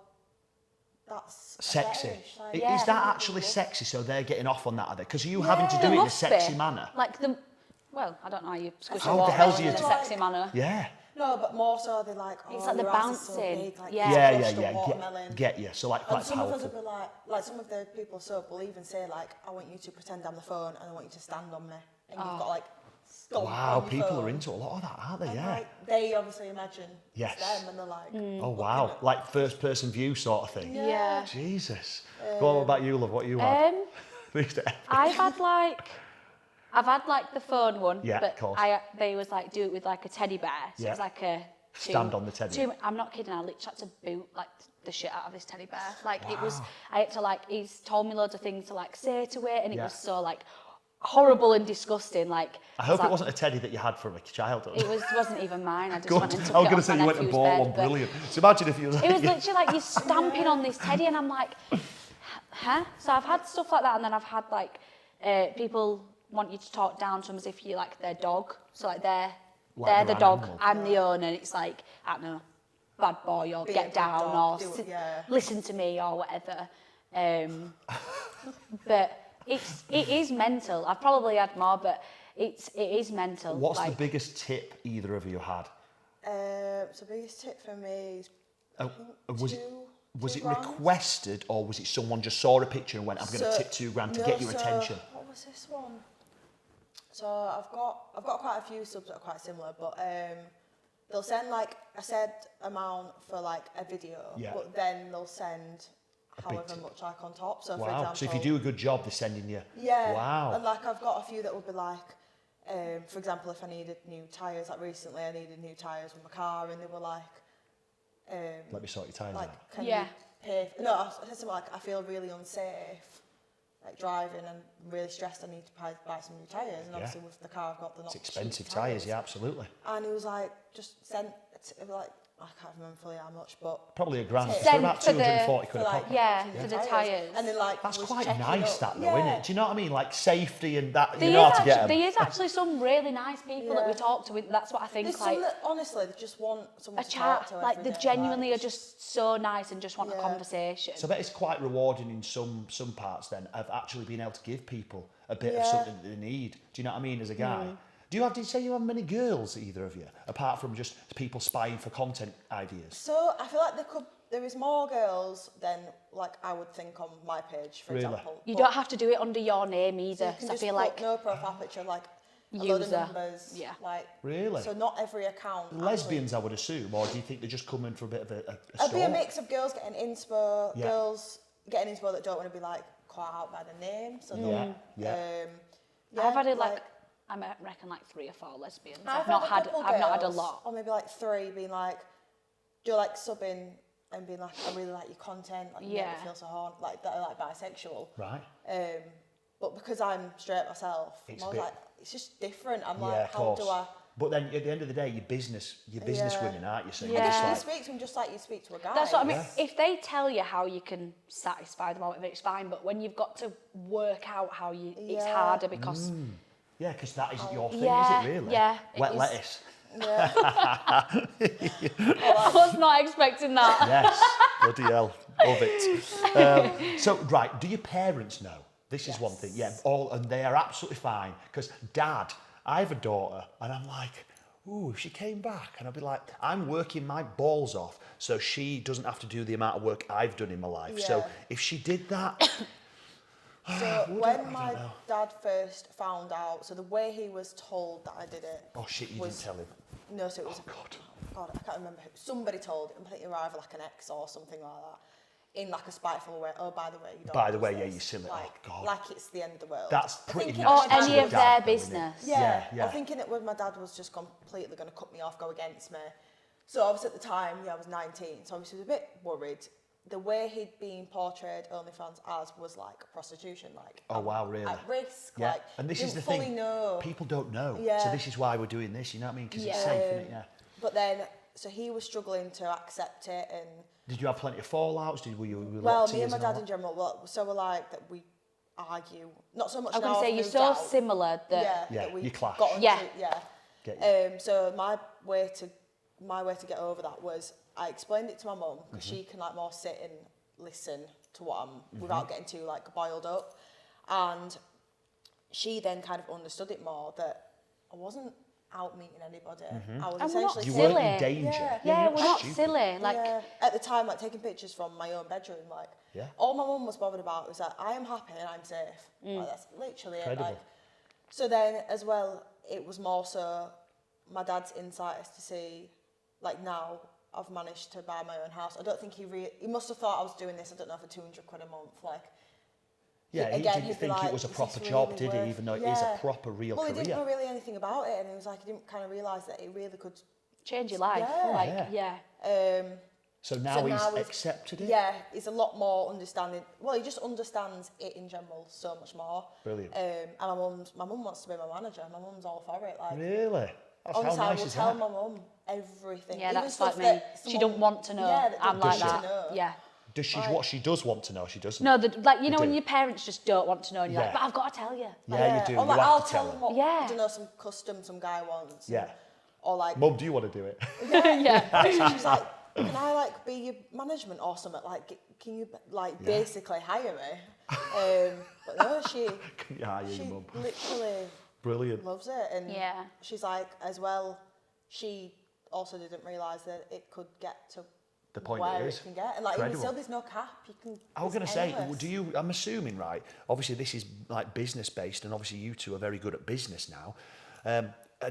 that's a Sexy. fetish, like, Is Yeah. that people actually love- sexy? So they're getting off on that, are they? Because you having to Yeah. do it in a must sexy be. manner. Like the... Well, I don't know how you squish How a the hell do watermelon you in a do- sexy manner. Yeah. No, but more so they're like, oh, It's like the your ass is so bouncing. big, like, Yeah. you Yeah, crushed yeah, a yeah. watermelon. Get you. So like quite And some of us powerful. will be like some of the people so will even say like, I want you to pretend I'm the phone and I want you to stand on me. And you've got like stomp Wow, on your people phone. are into a lot of that, aren't they? And Yeah. like, they obviously imagine Yes. it's them and they're like, Oh wow, like first person view sort of thing. Yeah. Jesus. Go on, what about you, love? What you had? These are epic. I've had like the phone one, Yeah, but of course. they was like do it with like a teddy bear. So Yeah. it was like a Stand on the teddy. I'm not kidding. I literally had to boot like the shit out of this teddy bear. Like it was. Wow. I had to like. He's told me loads of things to like say to it, and it Yeah. was so like horrible and disgusting. Like I hope like, it wasn't a teddy that you had from a childhood. It wasn't even mine. I just Good. went and took I was it going to off say my you went and nephew's bought bed, one. but Brilliant. So imagine if you was like... It was literally like you're stamping on this teddy, and I'm like, huh? So I've had stuff like that, and then I've had like people want you to talk down to them as if you're like their dog. So like they're Like the they're an dog, animal. I'm the owner, and it's like, I don't know, bad boy, or Be a get good down, dog, or do it, yeah. listen to me, or whatever. But it is mental. I've probably had more, but it is mental. What's like, the biggest tip either of you had? so biggest tip for me is Was it £2 requested, or was it someone just saw a picture and went, I'm going to tip £2 to get your attention? What was this one? So I've got quite a few subs that are quite similar, but they'll send like a set amount for like a video, Yeah. but then they'll send big however tip. much like on top. So for Wow. example, So if you do a good job, they're sending you... yeah, Wow. and like I've got a few that would be like, for example, if I needed new tyres, like recently I needed new tyres for my car, and they were like, Let me sort your tyres like, out. can Yeah. you pay? No, I said something like, I feel really unsafe, like driving and really stressed. I need to buy some new tyres, and obviously with the car I've got the not It's cheap expensive tyres, yeah, absolutely. And he was like, just sent, like, I can't remember fully how much, but Probably a grand. Send So about for the- 240 quid a for like pop. Yeah, new for the tyres. and then like That's was quite checking nice, up. that though, isn't it? Do you know what I mean? Like safety and that, you There know is how to get actually, them. there is actually some really nice people that we Yeah. talk to. That's what I think. There's like some that honestly they just want someone a to talk chat, to like every they day, genuinely like, are just so nice and just want a Yeah. conversation. So I bet it's quite rewarding in some parts then of actually being able to give people a bit of Yeah. something that they need. Do you know what I mean, as a guy? did you say you have many girls, either of you, apart from just people spying for content ideas? So I feel like there is more girls than like I would think on my page, for Really? example. You But don't have to do it under your name either. you can So I just feel put like no profile picture, like a load of User. numbers. Yeah. Like, Really? so not every account. Lesbians, I would assume, or do you think they're just coming for a bit of a It'd be a stalk? mix of girls getting inspo, Yeah. girls getting inspo that don't want to be like caught out by the name. So Yeah, yeah. I've had it like I reckon like 3 or 4 lesbians. I've had not a had couple I've not had a girls, lot. or maybe like 3 being like, do like subbing and being like, I really like your content, like you make me Yeah. feel so horny, like that are like bisexual. Right. But because I'm straight myself, It's I a was bit- like, it's just different. I'm Yeah, like, of how course. do I? But then at the end of the day, you're business Yeah. women, aren't you? So I you're Yeah. guess you just like, speak to them just like you speak to a guy. That's what I mean. Yeah. If they tell you how you can satisfy them or whatever, it's fine. But when you've got to work out how it's Yeah. harder because yeah, because that isn't your thing, Yeah, is it really? yeah, it Wet is. lettuce. Yeah. I was not expecting that. Yes, bloody hell, love it. So, right, do your parents know? This is one thing, yeah, and they are absolutely fine. Because Dad, I have a daughter, and I'm like, ooh, if she came back, and I'd be like, I'm working my balls off, so she doesn't have to do the amount of work I've done in my life. So Yeah. if she did that, So Would when I don't my know. dad first found out, so the way he was told that I did it. oh shit, you was, didn't tell him. No, so it was. Oh God. God, I can't remember who. Somebody told him. I think it was either like an ex or something like that. In like a spiteful way. Oh, by the way, you don't. By the do way, this. yeah, you silly. Like, Oh, God. like it's the end of the world. That's I pretty think much Or my any dad of was- their though, isn't it? business. Yeah, Yeah. I'm thinking it was my dad was just completely going to cut me off, go against me. So obviously at the time, I was 19, so obviously I was a bit worried. The way he'd been portrayed OnlyFans as was like prostitution, like Oh, wow, really? at risk, Yeah, like and this is the didn't fully thing. know. People don't know. So Yeah. this is why we're doing this, you know what I mean? Because it's Yeah. safe, innit? Yeah. But then, so he was struggling to accept it, and Did you have plenty of fallouts? Were you well, locked me and ears my dad all in general, well, so we're like that we argue, not so much I was now. going to say I've you're moved so out. similar that Yeah, Yeah, that we you clash. got Yeah. into, yeah. Get you. So my way to get over that was I explained it to my mum because she can like more sit and listen to what I'm without getting too like boiled up, and she then kind of understood it more that I wasn't out meeting anybody. I was And we're not essentially You silly. weren't in danger. Yeah. yeah, you're we're not stupid. silly. Like yeah. At the time, like taking pictures from my own bedroom, like Yeah. all my mum was bothered about was that I am happy and I'm safe. Like, that's literally Incredible. it. Like, so then as well, it was more so my dad's insight as to see, like now I've managed to buy my own house. I don't think he must have thought I was doing this. I don't know, for 200 quid a month, like. Yeah, he again, didn't he'd be think like, it was a "Is proper this job, really did he? worth-" Even though it is a Yeah. proper real Well, he career. didn't know really anything about it, and he was like, he didn't kind of realise that it really could. change your life. Yeah. Like Yeah. yeah. So now So he's now he's- accepted it? Yeah, he's a lot more understanding. Well, he just understands it in general so much more. Brilliant. And my mum wants to be my manager. My mum's all for it. Like, Really? That's honestly, how I nice will is tell that? my mum everything. Yeah, even that's stuff like me. that She someone- don't want to know. Yeah, that I'm they like don't that. know. Yeah. Does she, Like- what she does want to know, she doesn't. No, like you know when do. your parents just don't want to know, and you're Yeah. like, but I've got to tell you. Yeah, you do. Or You like, have I'll to tell tell them her. what, Yeah. I don't know, some custom some guy wants. Yeah. Or like, Mum, do you want to do it? Yeah. she's like, can I like be your management or something? Like, can you like basically hire me? But no, she Yeah, your mum. literally Brilliant. loves it, and Yeah. she's like, as well, she also didn't realise that it could get to The point where it is. can get, and like even Incredible. still, there's no cap. You can. I was going it's to say, endless. do you, I'm assuming, right, obviously this is like business based and obviously you two are very good at business now.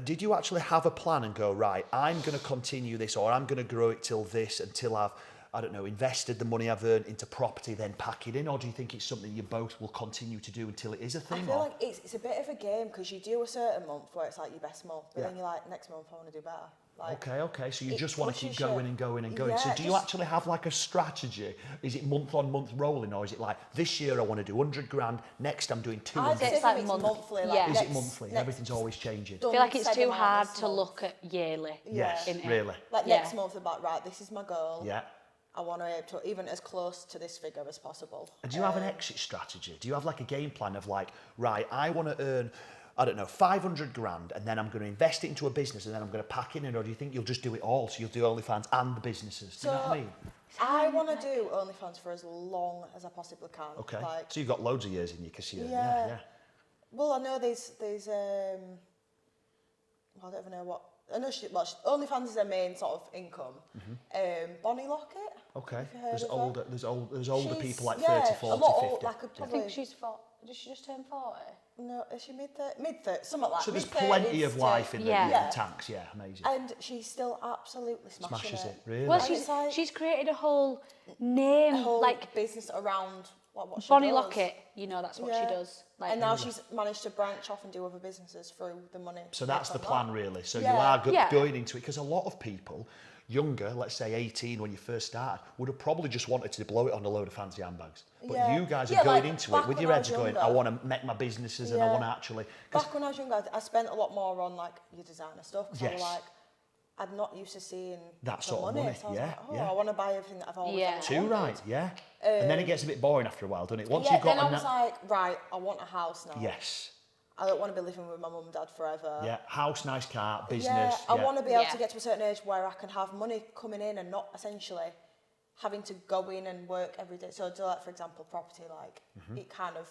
Did you actually have a plan and go, right, I'm going to continue this or I'm going to grow it till this until I've, I don't know, invested the money I've earned into property, then pack it in? Or do you think it's something you both will continue to do until it is a I thing? feel Or? like it's a bit of a game because you do a certain month where it's like your best month, but Yeah. then you're like, next month I want to do better. Like, Okay, so you it just want to keep pushes you. going and going and going. So Yeah, do you just- actually have like a strategy? Is it month on month rolling or is it like, this year I want to do 100 grand, next I'm doing I'd 200? say It's like it's month- monthly. Like yeah. Is next, it monthly? Next, Everything's always changing. I feel like it's done too X amount hard this to month. look at yearly. Yes, innit? really. Like Yeah. next month, about right, this is my goal. Yeah. I want to aim to even as close to this figure as possible. And do you have an exit strategy? Do you have like a game plan of like, right, I want to earn, I don't know, 500 grand and then I'm going to invest it into a business and then I'm going to pack it in? Or do you think you'll just do it all? So you'll do OnlyFans and the businesses? Do you know what I mean? I want to do OnlyFans for as long as I possibly can. Okay. Like, So you've got loads of years in your casino. Yeah. Yeah. well, I know there's I don't even know what. I know OnlyFans is their main sort of income. Bonnie Lockett. Okay. Have you heard There's of older, there's older She's- people like yeah, 30, 40, a lot 50. old, like I probably. think she's 40. Did she just turn 40? No, is she mid-30s? Something like. So there's mid-30s plenty of life in the Yeah. tanks. Yeah, amazing. And she's still absolutely smashing Smashes it. it, really. Well, And it's like she's created a whole name, a whole like business around what she Bonnie does. Lockett. You know, that's what she Yeah. does. Like, And now she's managed to branch off and do other businesses through the money. So that's the from plan, that. really. So Yeah. you are Yeah. going into it because a lot of people, younger, let's say 18 when you first started, would have probably just wanted to blow it on a load of fancy handbags. But Yeah. you guys are Yeah, going like, into it back with when your I heads was going, I younger. want to make my businesses and I Yeah. want to actually. 'Cause Back when I was younger, I spent a lot more on like your designer stuff because I was Yes. like, I'm not used to seeing That the sort of money. money, So I was yeah, like, oh, yeah. I want to buy everything that I've always Yeah. ever Too wanted. right, yeah. And then it gets a bit boring after a while, doesn't it? Once Yeah, you've got then I a was like, right, I want a house now. yes, I don't want to be living with my mum and dad forever. yeah, house, nice car, business. Yeah, I want to be able Yeah. to get to a certain age where I can have money coming in and not essentially having to go in and work every day. So, like for example, property, like it kind of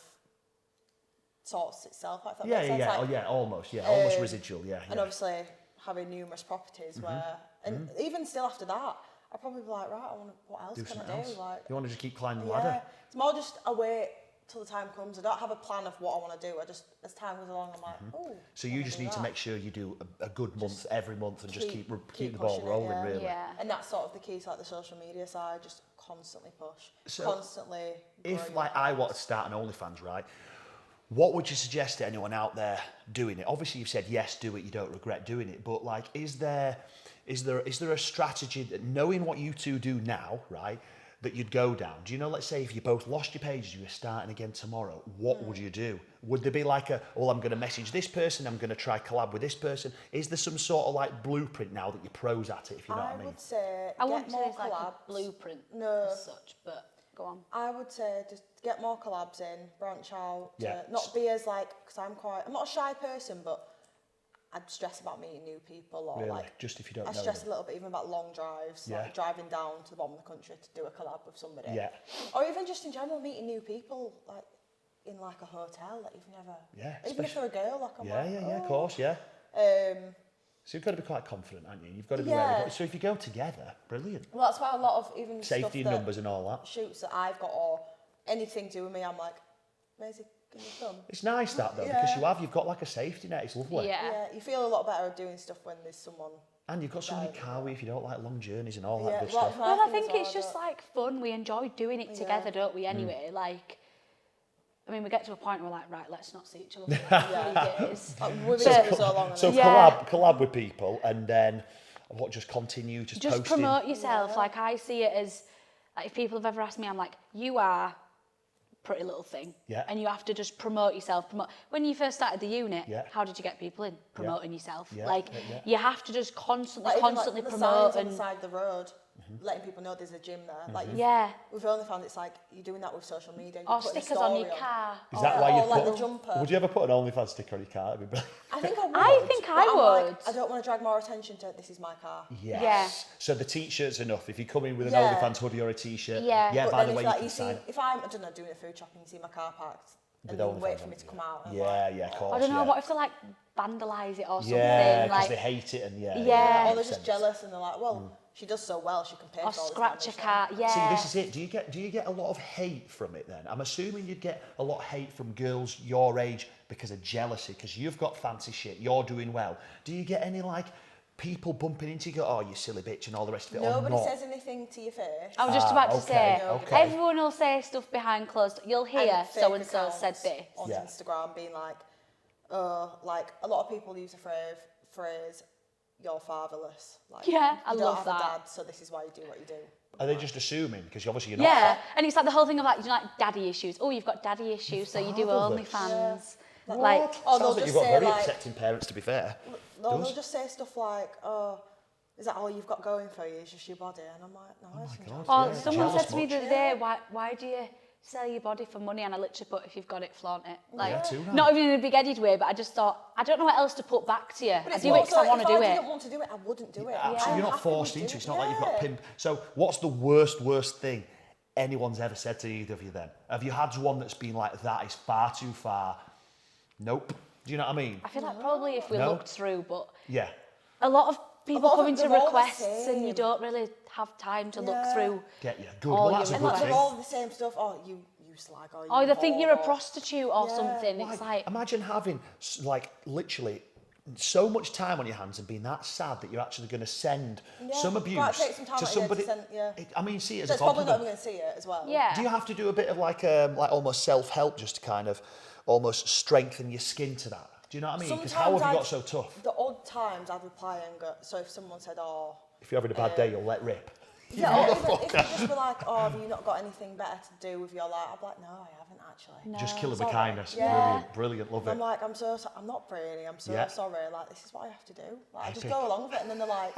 sorts itself. Like, if that Yeah, makes yeah, sense. yeah, Like, oh yeah, almost, yeah, almost um, residual, yeah. And yeah. obviously having numerous properties where, and even still after that, I'd probably be like, right, what else Do can something I else. do? Like, You want to just keep climbing the yeah, ladder. it's more just a wait till the time comes. I don't have a plan of what I want to do. I just, as time goes along, I'm like, oh. So you just need to make sure you do a good month every month and just keep the ball pushing it, rolling, yeah. really. yeah. And that's sort of the key to like the social media side, just constantly push, So, constantly. If grow your like I want to start an OnlyFans, right? What would you suggest to anyone out there doing it? Obviously, you've said yes, do it. You don't regret doing it. But like, is there a strategy that knowing what you two do now, right, that you'd go down? Do you know? Let's say if you both lost your pages, you were starting again tomorrow. What would you do? Would there be like I'm going to message this person. I'm going to try collab with this person. Is there some sort of like blueprint now that you're pros at it? If you know what I mean. would say I get wouldn't say more it's like a collabs. blueprint No. as such, but go on. I would say just get more collabs in, branch out. Yeah. Not be as like, because I'm not a shy person, but I'd stress about meeting new people or Really? like. Just if you don't I know stress them. a little bit even about long drives, Yeah. like driving down to the bottom of the country to do a collab with somebody. Yeah. Or even just in general meeting new people, like in like a hotel that you've never. Yeah, Even if they're a girl, like I'm Yeah, like, yeah, of oh. course, yeah. Um, So you've got to be quite confident, haven't you? You've got to be Yeah. ready. So if you go together, brilliant. well, that's why a lot of even Safety stuff in that numbers and all that. shoots that I've got or anything to do with me, I'm like, Maisie, can you come? It's nice that though, Yeah. because you've got like a safety net. It's lovely. Yeah. Yeah, you feel a lot better doing stuff when there's someone. And you've got somebody car with you if you don't like long journeys and all that Yeah, good well, stuff. my Well, I thing think as it's well, just but- like fun. We enjoy doing it together, don't we? Anyway, like, I mean, we get to a point where we're like, right, let's not see each other for like 3 days. We've been together so long. So and Yeah. collab with people and then what? Just continue, just Just posting. promote yourself. Like, I see it as, like, if people have ever asked me, I'm like, you are pretty little thing. Yeah. And you have to just promote yourself. When you first started the unit, Yeah. how did you get people in? Promoting yourself. Yeah, Like, yeah. you have to just constantly even, promote the and... signs on the side of the road, letting people know there's a gym there. Like Yeah. With OnlyFans, it's like you're doing that with social media. Or You're putting a stickers on your story car. Is that why or you like put? the jumper. Would you ever put an OnlyFans sticker on your car? That'd be brilliant. I think I would. I think I but I'm like, would. I don't want to drag more attention to this is my car. Yes. Yeah. So the t-shirt's enough. If you come in with an Yeah. OnlyFans hoodie or a t-shirt, Yeah. yeah. But By then the if way, like you can see, sign. if I'm, I don't know, doing a food shopping, you see my car parked, With and then wait OnlyFans for me on to it. come out. And I'm Yeah, like, yeah, of course. I don't know, yeah. what if they, like, vandalise it or something? Yeah, because like, they hate it and yeah. Yeah. or they're makes just sense. jealous and they're like, well, she does so well, she can pay or for all this scratch a damage. car. See, Yeah. this is it. Do you get a lot of hate from it then? I'm assuming you'd get a lot of hate from girls your age because of jealousy, because you've got fancy shit, you're doing well. Do you get any like people bumping into you, go, oh, you silly bitch, and all the rest of it? Nobody or not? says anything to your face. I was just about to okay, say, okay. everyone will say stuff behind closed. You'll hear And fake so-and-so said accounts this. on Yeah. Instagram being like, like a lot of people use the phrase, you're fatherless. Like, Yeah, I you don't love have that. a dad, so this is why you do what you do. Are they just assuming? Because obviously you're not. Yeah, and it's like the whole thing of like, you know, like daddy issues. Oh, you've got daddy issues, so you do Fatherless. OnlyFans. Yeah. Like, Or Sounds they'll like just you've got say very like, accepting parents, to be fair. they'll Does. just say stuff like, oh, is that all you've got going for you? Is just your body? And I'm like, no, it's God. or Yeah, someone jealous said to me much. the other day, why do you sell your body for money? And I literally put, if you've got it, flaunt it. Like, Yeah, too right. not even in a big-headed way, but I just thought, I don't know what else to put back to you. But I it's do it because I also, want to do If I it. didn't want to do it, I wouldn't do it. Absolutely, I'm you're not happy forced with into it. It's doing not like you've got yeah. pimp. So, what's the worst thing anyone's ever said to either of you then? Have you had one that's been like, that is far too far? Nope. Do you know what I mean? I feel like probably if we No? looked through, but Yeah. a lot of people lot of come them, into they're all the requests and you same. don't really have time to look Yeah. through. Get you. Good. All Well, that's a your And good like thing. they're all the same stuff. Oh, you slag, or you Or they think you're a whore, or- prostitute or Yeah. something. It's like, Imagine having, like, literally so much time on your hands and being that sad that you're actually going to send Yeah. some Gotta abuse take some time to out, yeah, to somebody. send- yeah. I mean, see it as So a it's probably not compliment. even going to see it as well. yeah. Do you have to do a bit of like almost self-help just to kind of almost strengthen your skin to that? Do you know what I mean? Because how have you got so tough? The odd times I'd reply and go, so if someone said, oh... If you're having a bad day, you'll let rip. Yeah, or even if you just were like, oh, have you not got anything better to do with your life? I'd be like, no, I haven't actually. No. Just kill it with Sorry. kindness. Yeah. Brilliant, love And I'm it. like, I'm not really, I'm so Yeah. sorry, like, this is what I have to do. Like, I just Epic. go along with it, and then they're like,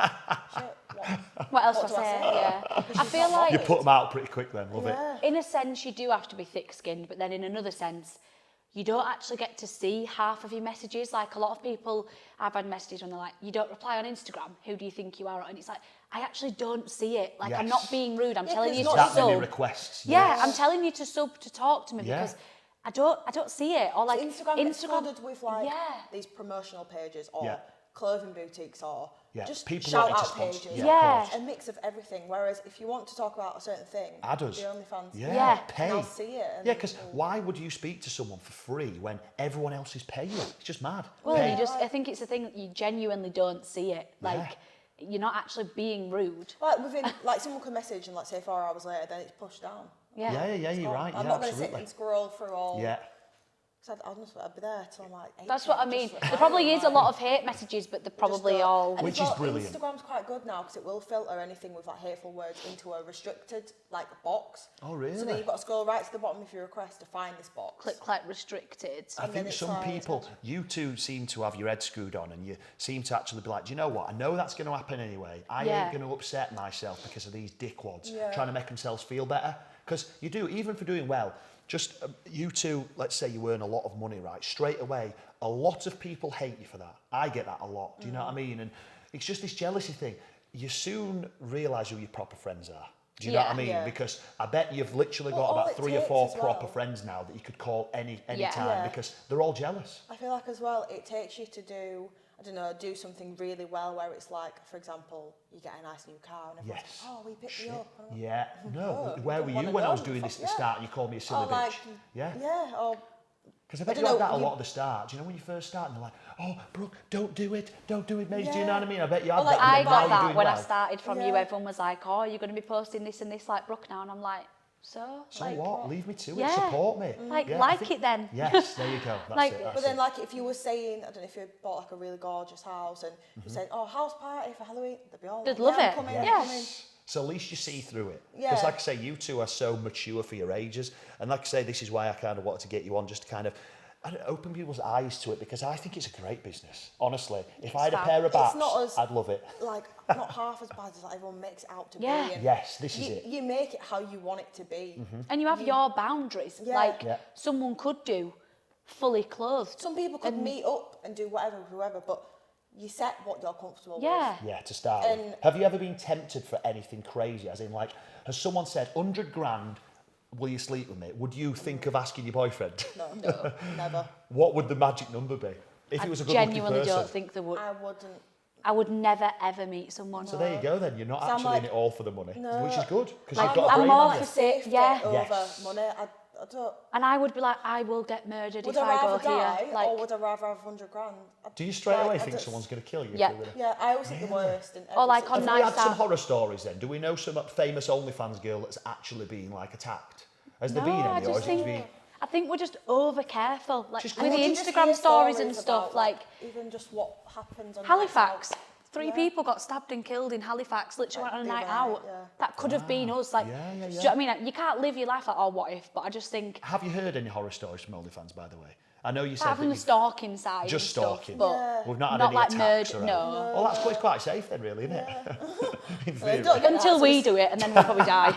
shit, what? What else What do do I I say? say? Yeah. I Because feel she's not like, You put them out pretty quick then, love it. Yeah. in a sense, you do have to be thick-skinned, but then in another sense, you don't actually get to see half of your messages. Like, a lot of people, I've had messages when they're like, you don't reply on Instagram, who do you think you are? And it's like, I actually don't see it. Like, I'm not Yes. being rude, I'm Yeah, telling 'cause you it's to not That many sub. requests. Yeah, I'm telling you to sub to talk to me Yeah. because I don't see it. Or like, Instagram gets flooded with like yeah. these promotional pages or Yeah. clothing boutiques or Yeah, just people shout wanting to out sponsor- pages. yeah, Yeah. of course. A mix of everything. Whereas if you want to talk about a certain thing, Add us. the OnlyFans, Yeah, Yeah. pay. and I'll see it. And Yeah, because why would you speak to someone for free when everyone else is paying? It's just mad. Well, Pay. you just, I think it's a thing that you genuinely don't see it. Like, you're not actually being rude. like within, like someone could message and like say 4 hours later, then it's pushed down. Yeah. Yeah, It's you're gone. right. I'm Yeah, not going to sit absolutely. and scroll through all. Yeah. Cause I'd be there till I'm like 8. That's what I just mean. replying, There probably is a like- lot of hate messages, but they're probably Just go- all... and Which as is brilliant. Instagram's quite good now because it will filter anything with like hateful words into a restricted like box. Oh, really? So then you've got to scroll right to the bottom of your request to find this box. click like restricted. I And then think it's some like- people, you two seem to have your head screwed on and you seem to actually be like, do you know what? I know that's going to happen anyway. I Yeah. ain't going to upset myself because of these dickwads Yeah. trying to make themselves feel better. Because you do, even for doing well, just you two, let's say you earn a lot of money, right? Straight away, a lot of people hate you for that. I get that a lot. Do you know what I mean? And it's just this jealousy thing. You soon realise who your proper friends are. Do you know what I Yeah. mean? Yeah. Because I bet you've literally Well, got all about it 3 or takes 4 as proper well- friends now that you could call any Yeah. time Yeah. because they're all jealous. I feel like as well it takes you to do, I don't know, do something really well where it's like, for example, you get a nice new car and everyone's Yes. like, oh, we picked you up. And I'm like, Yeah. No. Oh, Where don't were you wanna when I know. was doing this at the Yeah. start and you called me a silly oh, like, bitch? Yeah. Yeah, or Because I bet I you don't had that know, a lot you- at the start. Do you know when you first start and they're like, oh, Brooke, don't do it, mate. Do you Yeah. know what I mean? I bet you had Or like that. I and now got you're that doing when I well. started from you. Yeah. Everyone was like, oh, you're going to be posting this and this like Brooke now. And I'm like, so? So like, what? Leave me to it. Yeah. Support me. Like, Yeah, I like think- it then. Yes, there you go. That's Like- it. That's But then, it. like, if you were saying, I don't know, if you bought like a really gorgeous house and you said, "Oh, house party for Halloween," they'd be all They'd like, love "Yeah, it. Come in, Yeah. come in." So at least you see through it. Yeah. Because like I say, you two are so mature for your ages. And like I say, this is why I kind of wanted to get you on, just to kind of open people's eyes to it, because I think it's a great business. Honestly, if I had a fab. pair of It's bats, not as- I'd love it. Like, not half as bad as like, everyone makes it out to Yeah. be. And Yes, this is you, it. you make it how you want it to be. And you have your boundaries. Yeah. Like, Yeah. someone could do fully clothed. Some people could meet up and do whatever with whoever, but you set what you're comfortable Yeah. Yeah, to start with. And- Have you ever been tempted for anything crazy? As in, like, has someone said, 100 grand, will you sleep with me? Would you think of asking your boyfriend? with. No, never. What would the magic number be? If I it was a good-looking genuinely person? don't think they would. I wouldn't. I would never ever meet someone. So there you go then, you're not So I'm actually like, in it all for the money, no. which is good, because Like, you've got a I'm brain more on for you. Safety yeah. over Yes. money. I don't. And I would be like, I will get murdered Would if I I go rather die, here. Like, or would I rather have 100 grand? Do you straight Like, away I think just- someone's going to kill you? if Yeah. you're with a- Yeah, I always think the worst. In every Or like on Have situation. we night had some out. horror stories then? Do we know some famous OnlyFans girl that's actually been like attacked? Has there no, been I any, or just has it think been? I think we're just over careful. Like Just with go the on. You just Instagram hear stories and stuff. about, Like even just what happens on Halifax, nights out. 3 Yeah. people got stabbed and killed in Halifax, literally Like on a the night other out. night, yeah. That could have been us. Like, Yeah, yeah, do you yeah. know what I mean? You can't live your life like, oh, what if? But I just think Have you heard any horror stories from OnlyFans, by the way? I know you said apart that from the you stalking side, just and stuff, stalking. but Yeah. We've not had not any like attacks murder. or No. anything. Well, that's quite safe then, really, isn't it? In Well, theory. don't get Until that, we so do it, and then we'll probably die.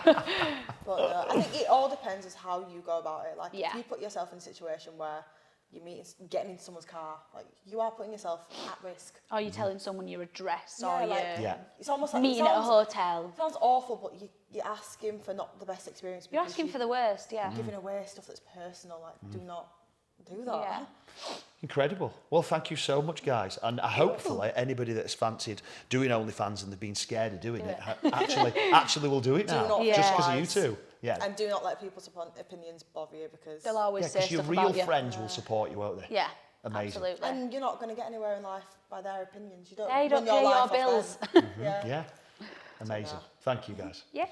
But I think it all depends as how you go about it. Like Yeah. if you put yourself in a situation where you're getting into someone's car, like you are putting yourself at risk. Or you're telling someone your address, Yeah, or like, you're Yeah. It's almost like meeting it at a sounds, hotel. it sounds awful, but you're asking for not the best experience. You're because asking for the worst, yeah. giving away stuff that's personal. Like do not do that. Yeah. Incredible. Well, thank you so much, guys. And hopefully anybody that's fancied doing OnlyFans and they've been scared of doing it actually will do it now. not Just because of you realise. two. Yeah. And do not let people's opinions bother you, because They'll always say Because your stuff real about you. friends will support you, won't they? Yeah. Amazing. Absolutely. and you're not going to get anywhere in life by their opinions. You don't. They don't run pay your life off bills. them. Yeah. Yeah. Amazing. Thank you, guys. Yay.